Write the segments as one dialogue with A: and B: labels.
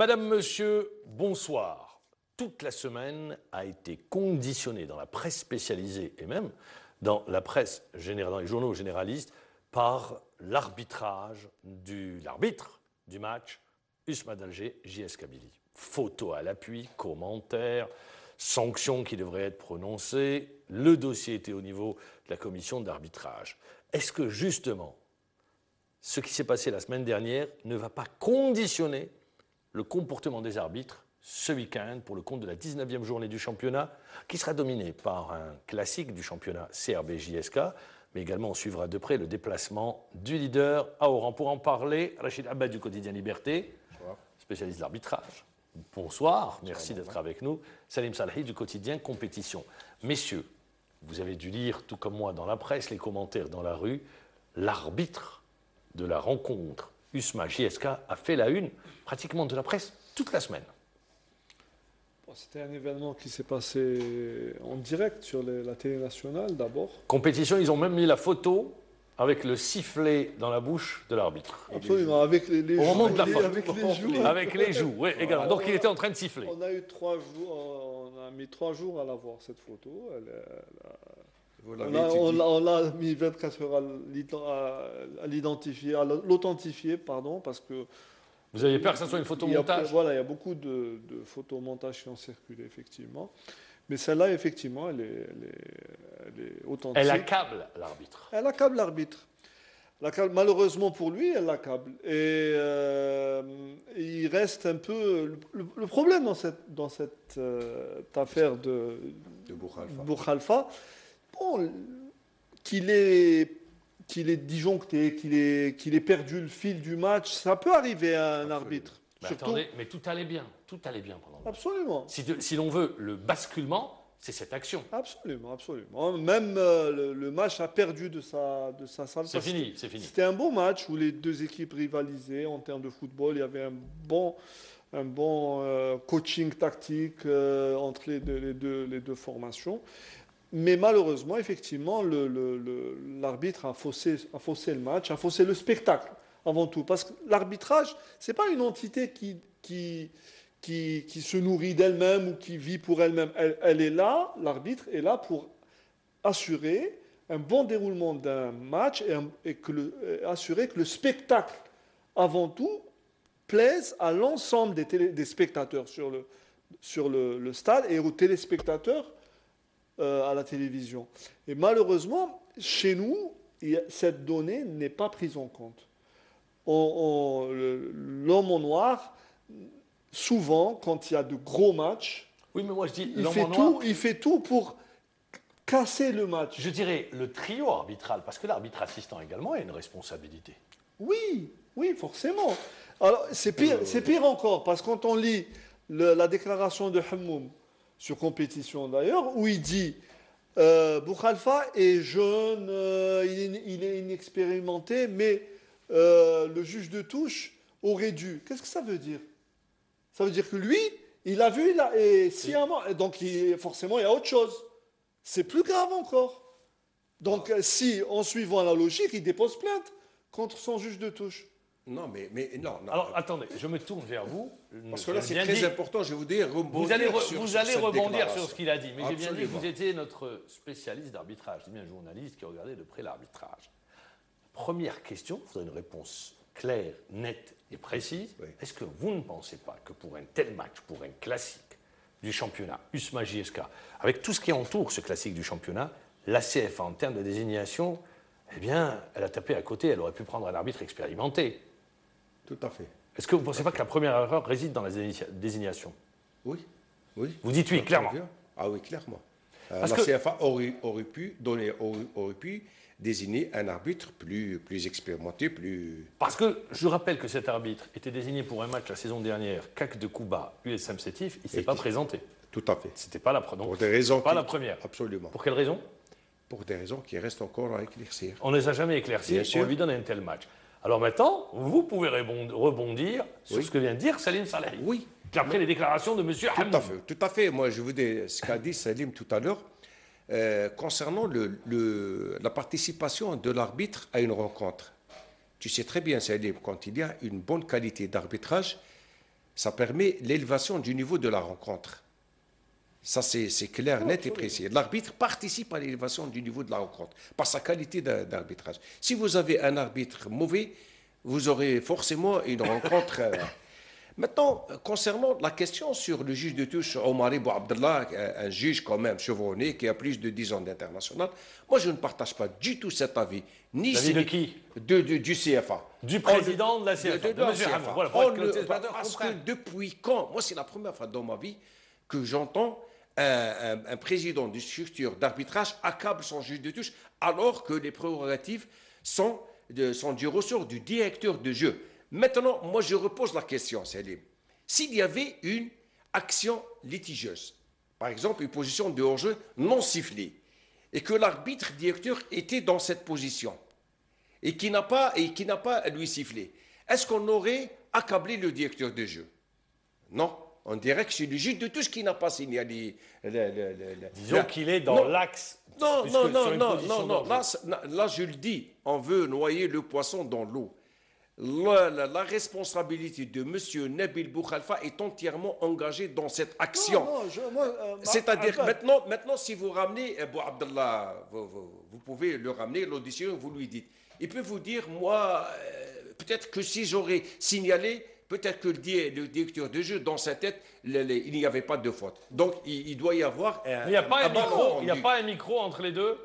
A: Madame, Monsieur, bonsoir. Toute la semaine a été conditionnée dans la presse spécialisée et même dans la presse générale, dans les journaux généralistes, par l'arbitre du match Usman Alger JS Kabylie. Photos à l'appui, commentaires, sanctions qui devraient être prononcées. Le dossier était au niveau de la commission d'arbitrage. Est-ce que justement, ce qui s'est passé la semaine dernière ne va pas conditionner le comportement des arbitres ce week-end pour le compte de la 19e journée du championnat, qui sera dominé par un classique du championnat CRB-JSK, mais également on suivra de près le déplacement du leader à Oran. Pour en parler, Rachid Abad du quotidien Liberté, spécialiste de l'arbitrage. Bonsoir, merci d'être avec nous. Salim Salahi du quotidien Compétition. Messieurs, vous avez dû lire, tout comme moi, dans la presse, les commentaires dans la rue, l'arbitre de la rencontre USMA JSK a fait la une pratiquement de la presse toute la semaine.
B: C'était un événement qui s'est passé en direct sur la télé nationale d'abord.
A: Compétition, ils ont même mis la photo avec le sifflet dans la bouche de l'arbitre.
B: Absolument, avec les joues.
A: Au moment de la faute.
B: Avec les joues.
A: Avec les joues, oui, également. Donc il était en train de siffler.
B: On a eu 3 jours, on a mis 3 jours à la voir cette photo. On l'a mis 24 heures à l'identifier, à l'authentifier, pardon, parce que.
A: Vous avez peur que ce soit une photomontage?
B: Voilà, il y a beaucoup de photomontages qui ont circulé, effectivement. Mais celle-là, effectivement, elle est authentique.
A: Elle accable l'arbitre.
B: Elle accable l'arbitre. Malheureusement pour lui, elle l'accable. Et il reste un peu... Le problème dans cette affaire de Bourkhalfa, bon, qu'il ait disjoncté, qu'il ait perdu le fil du match, ça peut arriver à un arbitre.
A: Mais attendez, mais tout allait bien pendant le match.
B: Absolument.
A: Si l'on veut le basculement, c'est cette action.
B: Absolument. Même le match a perdu de sa salle.
A: C'est fini.
B: C'était un bon match où les deux équipes rivalisaient en termes de football. Il y avait un bon coaching tactique entre les deux formations. Mais malheureusement, effectivement, l'arbitre a faussé le match, a faussé le spectacle avant tout. Parce que l'arbitrage, ce n'est pas une entité qui se nourrit d'elle-même ou qui vit pour elle-même. Elle est là, l'arbitre est là pour assurer un bon déroulement d'un match et assurer que le spectacle, avant tout, plaise à l'ensemble des spectateurs sur le stade et aux téléspectateurs à la télévision. Et malheureusement, chez nous, cette donnée n'est pas prise en compte. L'homme en noir, souvent, quand il y a de gros matchs,
A: oui, mais moi je dis,
B: il fait tout pour casser le match.
A: Je dirais le trio arbitral, parce que l'arbitre assistant également a une responsabilité.
B: Oui, forcément. Alors, c'est pire encore, parce que quand on lit la déclaration de Hammoum, sur Compétition d'ailleurs, où il dit Bourkhalfa est jeune, il est inexpérimenté, mais le juge de touche aurait dû. Qu'est-ce que ça veut dire? Ça veut dire que lui, il a vu, et sciemment, donc forcément il y a autre chose. C'est plus grave encore. Donc si, en suivant la logique, il dépose plainte contre son juge de touche.
C: Non.
A: Alors, attendez, je me tourne vers vous.
C: Parce que là, c'est très important, je vous dis,
A: vous allez rebondir sur ce qu'il a dit. Mais j'ai bien dit que vous étiez notre spécialiste d'arbitrage, je dis bien journaliste qui regardait de près l'arbitrage. Première question, il faudrait une réponse claire, nette et précise. Oui. Est-ce que vous ne pensez pas que pour un tel match, pour un classique du championnat, USMA JSK, avec tout ce qui entoure ce classique du championnat, la CFA, en termes de désignation, eh bien, elle a tapé à côté, elle aurait pu prendre un arbitre expérimenté.
C: Tout à fait.
A: Est-ce que vous ne pensez pas que la première erreur réside dans la désignation?
C: Oui.
A: Vous dites oui, clairement.
C: Ah oui, clairement. La CFA aurait pu désigner un arbitre plus expérimenté, plus...
A: Parce que je rappelle que cet arbitre était désigné pour un match la saison dernière, CAC de Cuba, USM Sétif, il ne s'est pas présenté.
C: Tout à fait.
A: C'était pas la première.
C: Pour des raisons...
A: Pas la première.
C: Absolument.
A: Pour quelle raison?
C: Pour des raisons qui restent encore à éclaircir.
A: On ne les a jamais éclaircies, on lui donne un tel match. Alors maintenant, vous pouvez rebondir sur ce que vient de dire Salim Salahi.
C: Oui.
A: Après les déclarations de M. Hammoum.
C: Tout à fait. Moi, je vous dis ce qu'a dit Salim tout à l'heure concernant la participation de l'arbitre à une rencontre. Tu sais très bien, Salim, quand il y a une bonne qualité d'arbitrage, ça permet l'élévation du niveau de la rencontre. Ça, c'est clair, net et précis. L'arbitre participe à l'élévation du niveau de la rencontre par sa qualité d'arbitrage. Si vous avez un arbitre mauvais, vous aurez forcément une rencontre. Maintenant, concernant la question sur le juge de touche, Omari Bouabdallah, un juge quand même chevronné qui a plus de 10 ans d'international, moi je ne partage pas du tout cet avis.
A: L'avis de qui?
C: Du CFA.
A: Du président de la CFA, de M.
C: CFA.
A: Hamon. Voilà, pour que le téléspectateur
C: parce que
A: comprenne.
C: depuis quand, moi c'est la première fois dans ma vie que j'entends un président d'une structure d'arbitrage accable son juge de touche alors que les prérogatives sont du ressort du directeur de jeu. Maintenant, moi je repose la question, Salim. S'il y avait une action litigieuse, par exemple une position de hors-jeu non sifflée, et que l'arbitre directeur était dans cette position, et qui n'a pas lui sifflé, est-ce qu'on aurait accablé le directeur de jeu? Non. On dirait que c'est le juge de touche qui n'a pas signalé.
A: Disons qu'il est dans l'axe.
C: Non. Là, je le dis, on veut noyer le poisson dans l'eau. La responsabilité de M. Nabil Boukhalifa est entièrement engagée dans cette action. C'est-à-dire, maintenant, si vous ramenez Bouabdallah, vous pouvez le ramener, l'audition, vous lui dites. Il peut vous dire, moi, peut-être que si j'aurais signalé, peut-être que le directeur de jeu, dans sa tête, il n'y avait pas de faute. Donc, il doit y avoir
A: Il n'y a pas un micro entre les deux.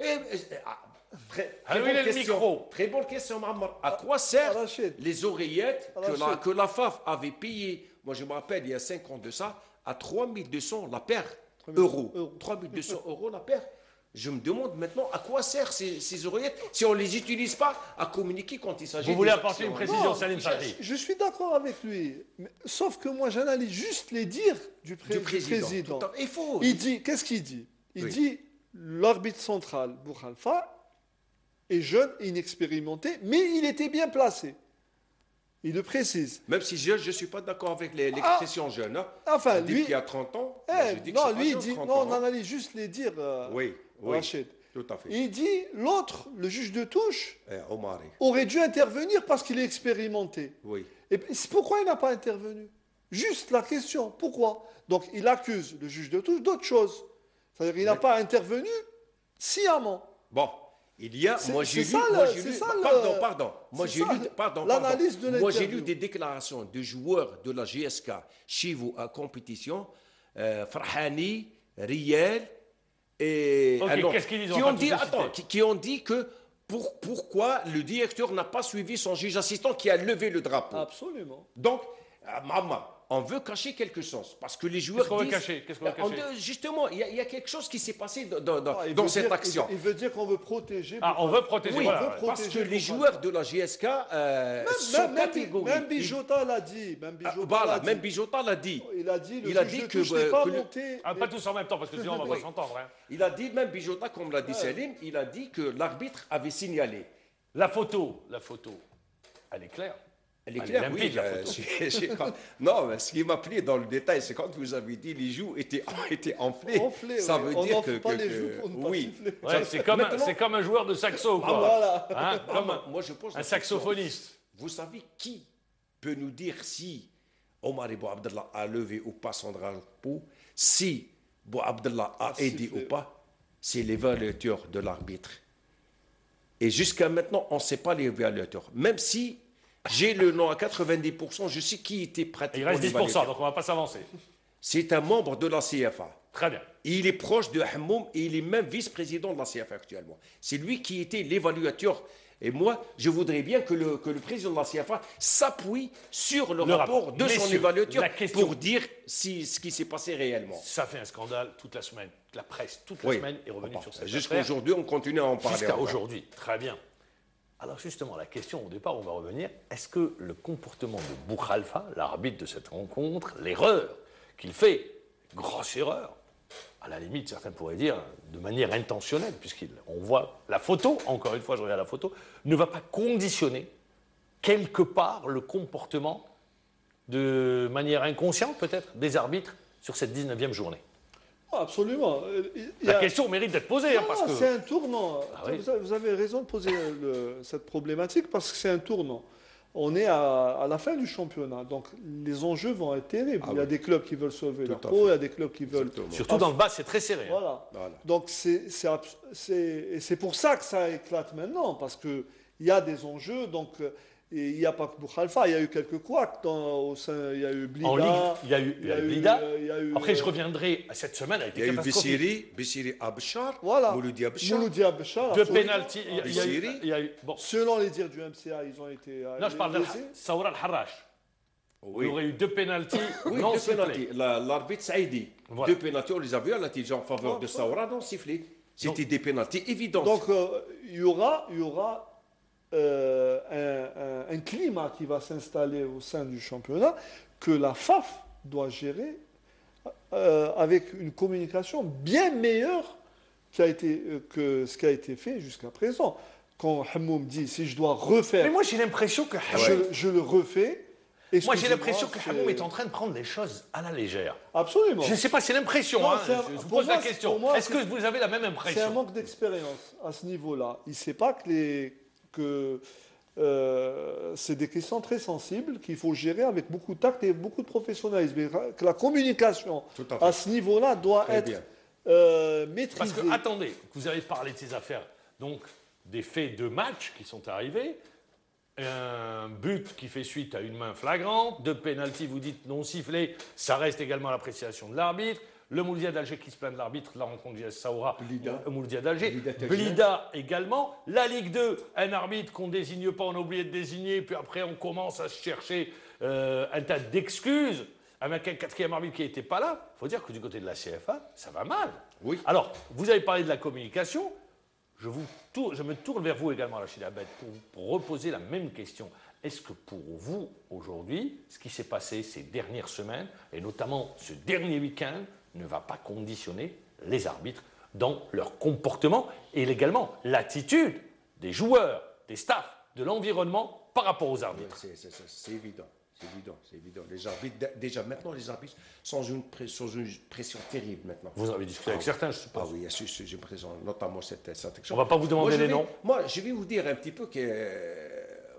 C: Très bonne question, Mahamar. À quoi servent les oreillettes que la FAF avait payées, moi je me rappelle, il y a 5 ans de ça, à 3200 la paire euros. 3200 euros la paire. Je me demande maintenant à quoi servent ces oreillettes si on ne les utilise pas à communiquer quand il s'agit de.
A: Vous voulez apporter une précision, Salim Fadri?
B: Je suis d'accord avec lui. Sauf que moi, j'analyse juste les dires du président. Il dit, qu'est-ce qu'il dit? Il dit, l'arbitre central, Boukhalifa, est jeune et inexpérimenté, mais il était bien placé. Il le précise.
C: Même si je ne suis pas d'accord avec l'expression jeune. Hein.
B: Enfin,
C: lui, qui a 30 ans.
B: Non, lui, il dit, non, on analyse juste les dires.
C: Oui,
B: Rachid.
C: Tout à fait.
B: Il dit, l'autre, le juge de touche,
C: Omari,
B: aurait dû intervenir parce qu'il est expérimenté.
C: Oui.
B: Et pourquoi il n'a pas intervenu? Juste la question, pourquoi? Donc, il accuse le juge de touche d'autre chose. C'est-à-dire qu'il n'a pas intervenu sciemment.
C: Bon. Il y a, moi j'ai lu, pardon, moi j'ai lu des déclarations de joueurs de la GSK chez vous en compétition, Farhani, Riel et qui ont dit que pourquoi le directeur n'a pas suivi son juge assistant qui a levé le drapeau.
B: Absolument.
C: Donc, Mahamar, on veut cacher quelque chose parce que les joueurs
A: disent... Qu'est-ce qu'on veut cacher?
C: Justement, il y a quelque chose qui s'est passé dans cette action.
B: Il veut dire qu'on veut protéger.
A: On veut protéger.
C: Oui, voilà, parce que les joueurs de la GSK sont catégoriques.
B: Même Bijota l'a dit.
C: Même Bijota l'a dit.
B: Il a dit que pas monté.
A: Pas tous en même temps, parce que sinon on va pas s'entendre. Hein.
C: Il a dit, même Bijota, comme l'a dit Salim, il a dit que l'arbitre avait signalé.
A: La photo, elle est claire.
C: Elle est claire, oui. Non, mais ce qui m'a plu dans le détail, c'est quand vous avez dit les joues étaient enflées. Ça veut dire que
B: les joues pour ne pas siffler.
A: Ouais, c'est comme un joueur de saxo, quoi.
B: Voilà.
A: Hein, comme
C: moi, je pose
A: un saxophoniste.
C: Vous savez qui peut nous dire si Omari Bouabdallah a levé ou pas son drapeau, si Bouabdallah a aidé ou pas? C'est l'évaluateur de l'arbitre. Et jusqu'à maintenant, on ne sait pas l'évaluateur. Même si j'ai le nom à 90%, je sais qui était pratiquement.
A: Il reste 10%, donc on ne va pas s'avancer.
C: C'est un membre de la CFA.
A: Très bien.
C: Il est proche de Hammoum et il est même vice-président de la CFA actuellement. C'est lui qui était l'évaluateur. Et moi, je voudrais bien que le président de la CFA s'appuie sur le rapport de son évaluateur pour dire ce qui s'est passé réellement.
A: Ça fait un scandale toute la semaine. La presse, toute la semaine, est revenue sur cette affaire.
C: Jusqu'à aujourd'hui, on continue à en parler.
A: Jusqu'à aujourd'hui, très bien. Alors justement, la question au départ, on va revenir, est-ce que le comportement de Boukhalifa, l'arbitre de cette rencontre, l'erreur qu'il fait, grosse erreur, à la limite, certains pourraient dire de manière intentionnelle, puisqu'on voit la photo, encore une fois, je regarde la photo, ne va pas conditionner quelque part le comportement de manière inconsciente peut-être des arbitres sur cette 19e journée?
B: Absolument.
A: La question mérite d'être posée. Parce que...
B: C'est un tournant. Vous avez raison de poser cette problématique parce que c'est un tournant. on est à la fin du championnat. Donc les enjeux vont être terribles. Il y a des clubs qui veulent sauver leur peau, il y a des clubs qui veulent...
A: Surtout dans le bas, c'est très serré.
B: Voilà. Donc c'est pour ça que ça éclate maintenant, parce qu'il y a des enjeux. Donc et il n'y a pas que Boukhalfa, il y a eu quelques couacs au sein, il y a eu Blida.
A: En Ligue, il y a eu Blida. Après, je reviendrai à cette semaine avec
C: il y a eu Bessiri Abchar,
B: voilà.
C: Mouloudi Abchar.
A: Deux pénaltys.
B: Bon. Selon les dires du MCA, ils ont été.
A: Non, je parle de Saoura Al-Harrach. Oui. Il y aurait eu deux pénaltys.
C: Oui,
A: non
C: deux pénaltys. L'arbitre Saïdi.
B: Voilà.
C: Deux pénaltys, on les a vus à la télé en faveur de Saoura, non sifflé. C'était des pénaltys évidents.
B: Donc, il y aura un climat qui va s'installer au sein du championnat que la FAF doit gérer avec une communication bien meilleure que ce qui a été fait jusqu'à présent. Quand Hamoum dit si je dois refaire,
A: mais moi j'ai l'impression que
B: je le refais.
A: Moi j'ai l'impression que Hamoum est en train de prendre les choses à la légère.
B: Absolument.
A: Je ne sais pas, c'est l'impression. Je vous pose la question. Est-ce que vous avez la même impression?
B: C'est un manque d'expérience à ce niveau-là. Il ne sait pas que c'est des questions très sensibles qu'il faut gérer avec beaucoup de tact et beaucoup de professionnalisme. Et que la communication à ce niveau-là doit être maîtrisée.
A: Parce que, attendez, vous avez parlé de ces affaires, donc des faits de match qui sont arrivés, un but qui fait suite à une main flagrante, deux pénaltys, vous dites non sifflés, ça reste également l'appréciation de l'arbitre. Le Mouloudia d'Alger qui se plaint de l'arbitre, la rencontre de Saoura, Mouloudia d'Alger, Blida également. La Ligue 2, un arbitre qu'on ne désigne pas, on a oublié de désigner, puis après on commence à se chercher un tas d'excuses avec un quatrième arbitre qui n'était pas là. Il faut dire que du côté de la CFA, ça va mal.
C: Oui.
A: Alors, vous avez parlé de la communication. Je me tourne vers vous également, Rachid Abed, pour reposer la même question. Est-ce que pour vous, aujourd'hui, ce qui s'est passé ces dernières semaines, et notamment ce dernier week-end, ne va pas conditionner les arbitres dans leur comportement et également l'attitude des joueurs, des staffs, de l'environnement par rapport aux arbitres?
C: C'est évident. C'est évident. Les arbitres, déjà maintenant, les arbitres sont sous une pression terrible maintenant.
A: Vous en avez discuté avec certains, je suppose.
C: Ah oui, j'ai une pression, notamment cette action.
A: On ne va pas vous demander les noms.
C: Moi, je vais vous dire un petit peu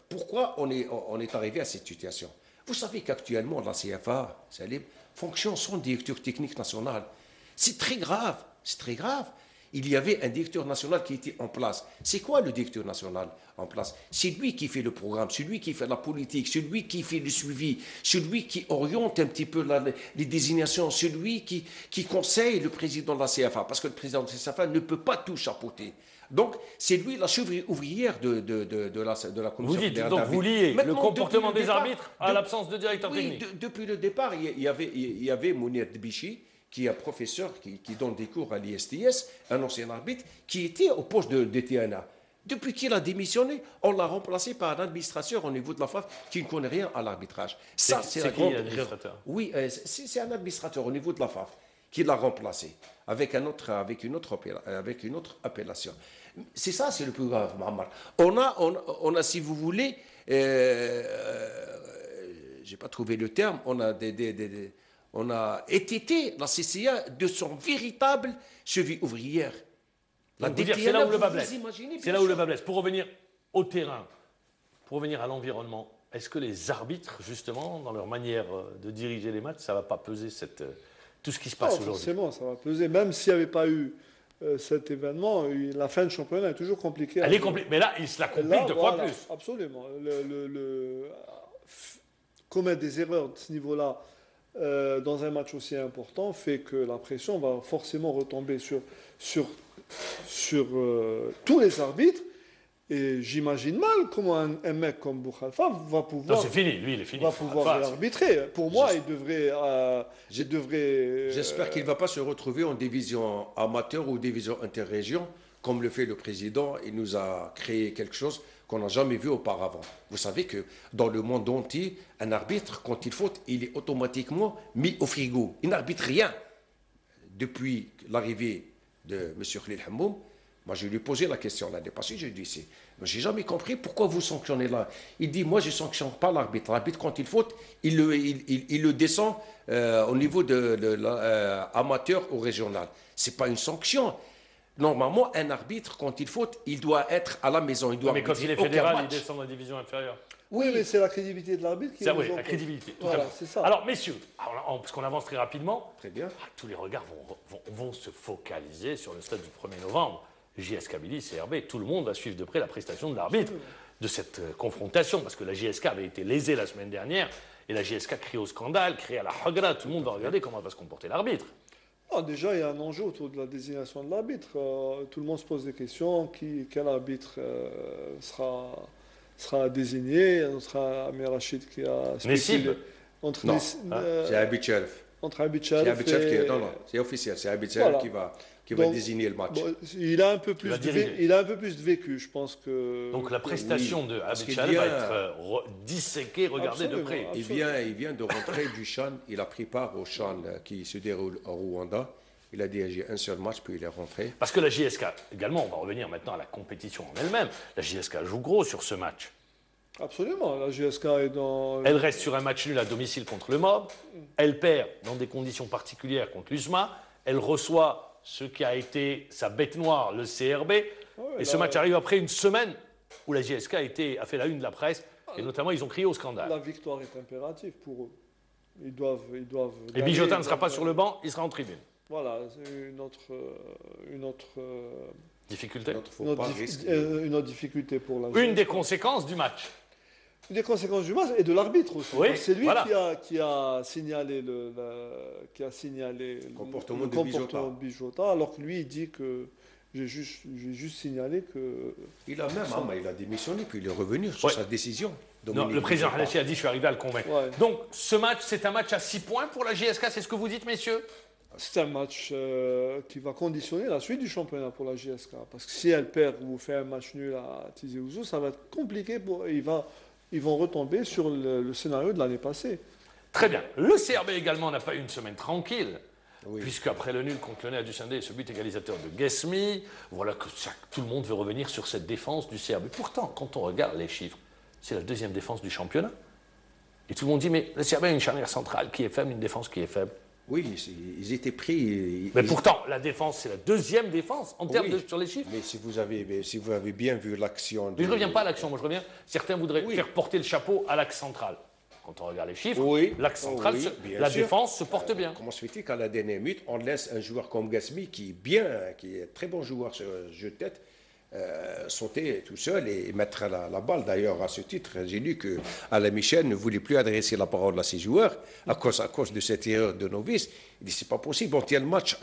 C: pourquoi on est arrivé à cette situation. Vous savez qu'actuellement, la CFA, fonctionne sans directeur technique national. C'est très grave, c'est très grave. Il y avait un directeur national qui était en place. C'est quoi le directeur national en place? C'est lui qui fait le programme, c'est lui qui fait la politique, c'est lui qui fait le suivi, c'est lui qui oriente un petit peu les désignations, c'est lui qui conseille le président de la CFA, parce que le président de la CFA ne peut pas tout chapeauter. Donc, c'est lui la cheville ouvrière de la commission.
A: Vous dites, donc vous liez le comportement des arbitres à l'absence de directeur technique.
C: Depuis le départ, il y avait Mounir Dbichi, qui est un professeur qui donne des cours à l'ISTS, un ancien arbitre, qui était au poste de TNA. Depuis qu'il a démissionné, on l'a remplacé par un administrateur au niveau de la FAF qui ne connaît rien à l'arbitrage.
A: Ça, c'est la grande administrateur.
C: Oui, c'est un administrateur au niveau de la FAF qui l'a remplacé avec une autre appellation. C'est ça, c'est le plus grave, Mohamed. On a, si vous voulez, j'ai pas trouvé le terme, on a étêté la CCA de son véritable cheville ouvrière.
A: C'est là où le bas blesse. C'est là où le bas blesse. Pour revenir au terrain, pour revenir à l'environnement, est-ce que les arbitres, justement, dans leur manière de diriger les matchs, ça ne va pas peser tout ce qui se passe aujourd'hui?
B: Forcément, ça va peser. Même s'il n'y avait pas eu cet événement, la fin de championnat est toujours compliquée.
A: Elle est compliquée, mais là, il se la complique de fois plus.
B: Absolument. Commettre des erreurs de ce niveau-là dans un match aussi important fait que la pression va forcément retomber sur tous les arbitres. Et j'imagine mal comment un mec comme Boukhalfa va pouvoir.
A: Non, c'est fini, lui, il est fini.
B: Va pouvoir arbitrer. Pour moi, il devrait.
C: J'espère qu'il ne va pas se retrouver en division amateur ou division interrégion, comme le fait le président. Il nous a créé quelque chose qu'on n'a jamais vu auparavant. Vous savez que dans le monde entier, un arbitre, quand il faute, il est automatiquement mis au frigo. Il n'arbitre rien. Depuis l'arrivée de M. Khalil Hamoum, moi, je lui ai posé la question l'année passée, je lui ai dit, je n'ai jamais compris pourquoi vous sanctionnez là. Il dit, moi, je ne sanctionne pas l'arbitre. L'arbitre, quand il faute, il le descend au niveau de amateur ou régional. Ce n'est pas une sanction. Normalement, un arbitre, quand il faute, il doit être à la maison. Il doit
A: mais quand il est fédéral, il descend dans la division inférieure.
B: Oui, mais c'est la crédibilité de l'arbitre qui
A: Ça,
B: nous
A: oui, la
B: oppose.
A: crédibilité. Tout
B: Voilà,
A: à fait.
B: c'est ça.
A: Alors, messieurs, parce qu'on avance très rapidement,
C: Très bien.
A: tous les regards vont se focaliser sur le stade du 1er novembre. JS Kabylie, CRB, tout le monde va suivre de près la prestation de l'arbitre de cette confrontation, parce que la JSK avait été lésée la semaine dernière, et la JSK crie au scandale, crie à la hagra, tout le monde va regarder comment va se comporter l'arbitre.
B: Ah, déjà, il y a un enjeu autour de la désignation de l'arbitre. Tout le monde se pose des questions. Quel arbitre sera désigné? Ce sera Amir Rachid qui a
A: Nessib.
B: entre
C: Non,
B: Ness-
C: c'est Abichelf.
B: entre Abichalef
C: C'est Abichelf
B: et-
C: qui... Non, non, c'est officiel. C'est Abichelf
B: Voilà.
C: qui va
B: Donc,
C: désigner le match.
B: Bon, il a un peu plus
A: va
B: de
A: diriger.
B: il a un peu plus de vécu, je pense que.
A: Donc la prestation de
C: parce qu'il
A: Abitchal va
C: vient-
A: être disséquée, regardée de
B: Absolument,
A: près.
C: Il vient de rentrer du Chan. Il a pris part au Chan qui se déroule au Rwanda. Il a dirigé un seul match, puis il est rentré.
A: Parce que la JSK, également, on va revenir maintenant à la compétition en elle-même, la JSK joue gros sur ce match.
B: Absolument. La GSK est dans.
A: Elle reste sur un match nul à domicile contre le MOB, elle perd dans des conditions particulières contre l'USMA, elle reçoit ce qui a été sa bête noire, le CRB, et ce match arrive après une semaine où la JSK a fait la une de la presse, et notamment ils ont crié au scandale.
B: La victoire est impérative pour eux. Ils doivent.
A: Et
B: gagner,
A: Bijotin ne
B: ils
A: sera pas
B: doivent-
A: sur le banc, il sera en tribune.
B: Voilà, c'est une autre
A: Difficulté.
C: Donc, il ne faut pas risquer.
B: une autre difficulté pour la
A: Une
B: GSK.
A: des conséquences du match.
B: Une des conséquences du match et de l'arbitre aussi.
A: Oui,
B: C'est lui
A: voilà.
B: qui a signalé le
C: Comportement de
B: comportement de Bijota, alors que lui il dit que j'ai juste signalé que.
C: Il a il a démissionné, puis il est revenu sur
A: Ouais.
C: sa décision.
A: Non,
C: Dominique
A: le président
C: Bijota.
A: Halassi a dit je suis arrivé à le convaincre.
B: Ouais.
A: Donc ce match, c'est un match à 6 points pour la JSK, c'est ce que vous dites, messieurs?
B: C'est un match qui va conditionner la suite du championnat pour la JSK. Parce que si elle perd ou fait un match nul à Tizi Ouzou, ça va être compliqué. Ils vont retomber sur le scénario de l'année passée.
A: Très bien. Le CRB également n'a pas eu une semaine tranquille,
C: Oui.
A: puisque après le nul contre le Nez du Sindé, ce but égalisateur de Guesmi, voilà que tout le monde veut revenir sur cette défense du CRB. Pourtant, quand on regarde les chiffres, c'est la deuxième défense du championnat. Et tout le monde dit, mais le CRB a une charnière centrale qui est faible, une défense qui est faible.
C: Oui, ils étaient pris.
A: Mais pourtant, la défense, c'est la deuxième défense en termes
C: Oui.
A: sur les chiffres.
C: Mais si vous avez bien vu l'action.
A: Mais je ne reviens pas à l'action, moi je reviens. Certains voudraient
C: Oui.
A: faire porter le chapeau à l'axe central. Quand on regarde les chiffres,
C: Oui.
A: l'axe central,
C: Oui, bien
A: la
C: sûr.
A: défense se porte bien.
C: Comment se fait-il qu'à la dernière minute, on laisse un joueur comme Gasmi, qui est très bon joueur sur le jeu de tête, sauter tout seul et mettre la balle. D'ailleurs, à ce titre, j'ai lu que Alain Michel ne voulait plus adresser la parole à ses joueurs à cause de cette erreur de novice. Il dit c'est pas possible, on tient le match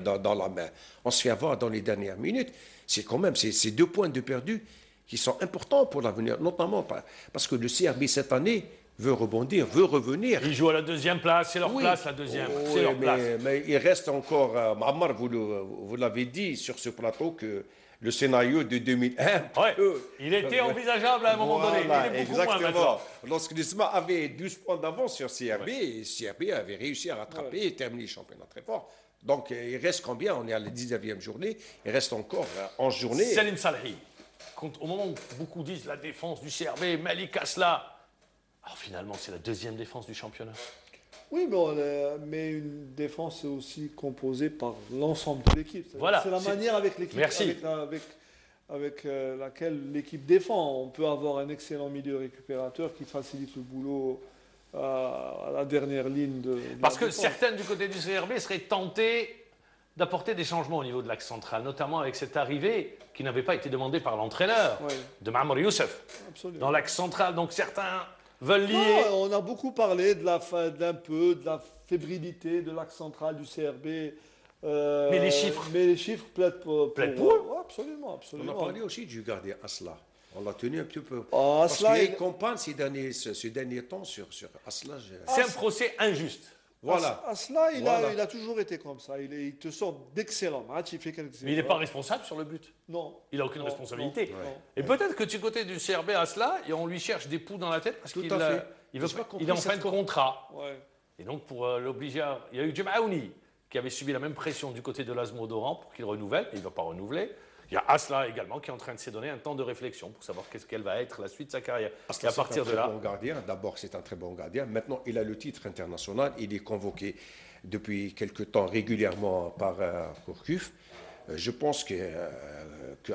C: dans la main. On se fait avoir dans les dernières minutes. C'est quand même ces 2 points de perdu qui sont importants pour l'avenir, notamment parce que le CRB cette année veut rebondir, veut revenir.
A: Ils jouent à la deuxième place, c'est leur
C: Oui.
A: place la deuxième,
C: Oui,
A: c'est leur place.
C: mais il reste encore, Mammar, vous l'avez dit sur ce plateau, que le scénario de 2001,
A: Ouais, il était envisageable à un moment donné,
C: Voilà,
A: il est beaucoup moins
C: exactement.
A: maintenant.
C: Lorsque l'ISMA avait 12 points d'avance sur CRB, et CRB avait réussi à rattraper et terminer le championnat très fort. Donc il reste combien? On est à la 19e journée, il reste encore 11 journées.
A: Salim Salhi, au moment où beaucoup disent la défense du CRB, Malik Asla, alors finalement c'est la deuxième défense du championnat.
B: Oui, mais une défense est aussi composée par l'ensemble de l'équipe.
A: Voilà,
B: C'est la
A: c'est-
B: manière avec l'équipe,
A: Merci.
B: avec laquelle l'équipe défend. On peut avoir un excellent milieu récupérateur qui facilite le boulot à la dernière ligne de
A: Parce
B: la
A: que
B: défense.
A: certaines du côté du CRB seraient tentées d'apporter des changements au niveau de l'axe central, notamment avec cette arrivée qui n'avait pas été demandée par l'entraîneur
B: Ouais.
A: de Mamour Youssef
B: Absolument.
A: dans l'axe central. Donc certains veulent lier.
B: Non, on a beaucoup parlé de la fébrilité de l'axe central du CRB.
A: Mais les chiffres
B: plaident pour
A: eux.
B: Ouais, absolument,
C: On
B: absolument.
C: a parlé aussi du gardien Asla. On l'a tenu un petit peu.
B: Ah,
C: Parce
B: Asla,
C: qu'il
B: il-
C: campagne ces derniers temps sur Asla.
A: C'est un procès injuste.
C: Voilà.
B: Asla,
C: Voilà.
B: il a toujours été comme ça. Il te sort d'excellents matchs, il fait quelques
A: Mais il n'est pas responsable sur le but.
B: Non.
A: Il n'a aucune
B: Non,
A: responsabilité.
B: non, non.
A: Et peut-être que du côté du CRB à cela, on lui cherche des poux dans la tête parce
C: Tout
A: qu'il
C: à fait.
A: il veut
C: J'ai pas
A: pas-
C: compris
A: il est en fin
C: cette
A: de contrat.
B: Ouais.
A: Et donc, pour l'obliger à... Il y a eu Jemaouni qui avait subi la même pression du côté de l'Asmo d'Oran pour qu'il renouvelle, et il ne va pas renouveler. Il y a Asla également qui est en train de se donner un temps de réflexion pour savoir quelle va être la suite de sa carrière.
C: Asla,
A: et à partir
C: c'est
A: de
C: un très
A: là,
C: bon gardien. D'abord, c'est un très bon gardien. Maintenant, il a le titre international. Il est convoqué depuis quelque temps régulièrement par Gourcuff. Je pense que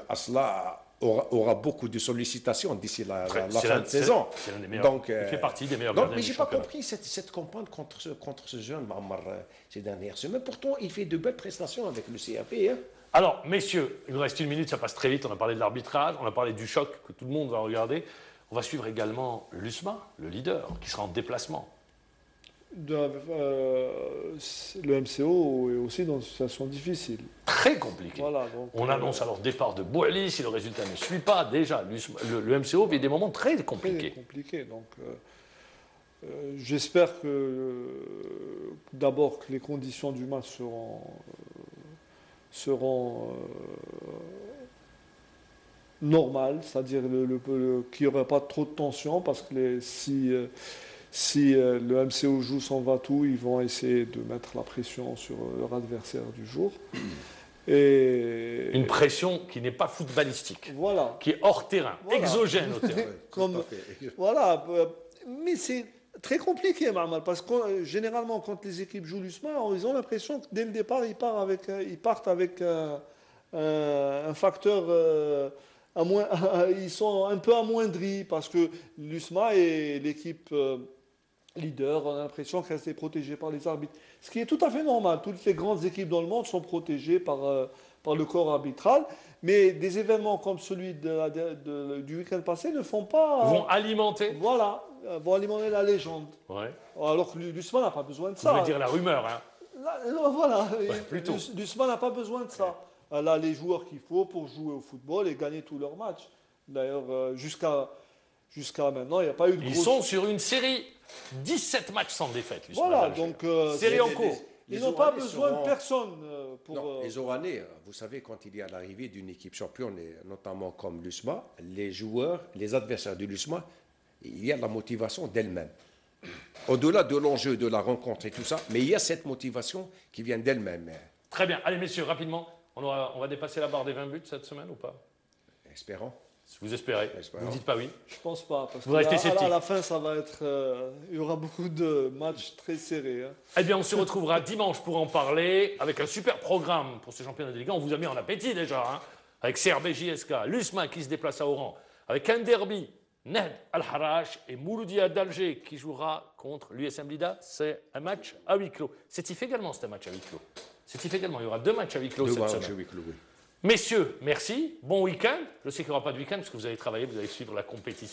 C: Asla aura beaucoup de sollicitations d'ici la
A: C'est
C: fin de saison.
A: C'est l'un des meilleurs.
C: Donc,
A: il fait partie des meilleurs
C: donc,
A: gardiens
C: mais
A: du
C: j'ai pas
A: championnat.
C: compris cette campagne contre ce jeune Marmar ces dernières semaines. Pourtant, il fait de belles prestations avec le CAP. Hein.
A: Alors, messieurs, il nous reste 1 minute, ça passe très vite. On a parlé de l'arbitrage, on a parlé du choc que tout le monde va regarder. On va suivre également l'USMA, le leader, qui sera en déplacement.
B: Le MCO est aussi dans une situation difficile.
A: Très compliqué.
B: Voilà, donc,
A: On annonce alors le départ de Bouali si le résultat ne suit pas. Déjà, le MCO vit des moments très
B: très
A: compliqués.
B: compliqué. Donc, j'espère que d'abord que les conditions du match seront normales, c'est-à-dire qu'il n'y aurait pas trop de tension, parce que si le MCO joue sans Vatou, ils vont essayer de mettre la pression sur leur adversaire du jour. Et
A: Une pression qui n'est pas footballistique,
B: voilà.
A: qui est hors terrain,
B: Voilà.
A: exogène au terrain.
B: Comme- Voilà, mais c'est très compliqué, Marmal, parce que généralement, quand les équipes jouent l'USMA, ils ont l'impression que dès le départ, ils partent avec un facteur ils sont un peu amoindris, parce que l'USMA est l'équipe leader, on a l'impression qu'elle est protégée par les arbitres. Ce qui est tout à fait normal. Toutes les grandes équipes dans le monde sont protégées par le corps arbitral, mais des événements comme celui du week-end passé ne font pas...
A: Vont alimenter.
B: Voilà, vont alimenter la légende.
A: Ouais.
B: Alors que l'USMA n'a pas besoin de
A: Vous
B: ça.
A: voulez dire la rumeur, hein.
B: Non, voilà,
A: plutôt.
B: l'USMA n'a pas besoin de ça. Elle a les joueurs qu'il faut pour jouer au football et gagner tous leurs matchs. D'ailleurs, jusqu'à maintenant, il n'y a pas eu de
A: Ils
B: grosse...
A: sont sur une série 17 matchs sans défaite. l'USMA
B: Voilà,
A: d'Alger.
B: donc...
A: Série en cours.
B: Ils
C: Les
B: n'ont pas
C: Oranais
B: besoin
C: seront-
B: de personne pour...
C: Non, les Oranais, vous savez, quand il y a l'arrivée d'une équipe championne, et notamment comme l'USMA, les joueurs, les adversaires de l'USMA, il y a la motivation d'elle-même. Au-delà de l'enjeu de la rencontre et tout ça, mais il y a cette motivation qui vient d'elle-même.
A: Très bien. Allez, messieurs, rapidement. On va dépasser la barre des 20 buts cette semaine ou pas?
C: Espérons.
A: Si vous espérez.
C: Espérons.
A: Vous ne dites pas oui.
B: Je pense pas, parce
A: Vous restez
B: à
A: sceptique.
B: la fin, ça va être... il y aura beaucoup de matchs très serrés. Hein.
A: Eh bien, on se retrouvera dimanche pour en parler avec un super programme pour ce championnat de Ligue 1. On vous a mis en appétit déjà, hein, avec CRB JSK, l'USMA qui se déplace à Oran, avec un derby, Ned Al-Harrach et Mouloudia d'Alger qui jouera contre l'USM Lida. C'est un match à huis clos. Sétif également, c'est un match à huis clos. Sétif également, il y aura 2 matchs à huis clos cette semaine.
C: Oui.
A: Messieurs, merci, bon week-end. Je sais qu'il n'y aura pas de week-end parce que vous allez travailler, vous allez suivre la compétition.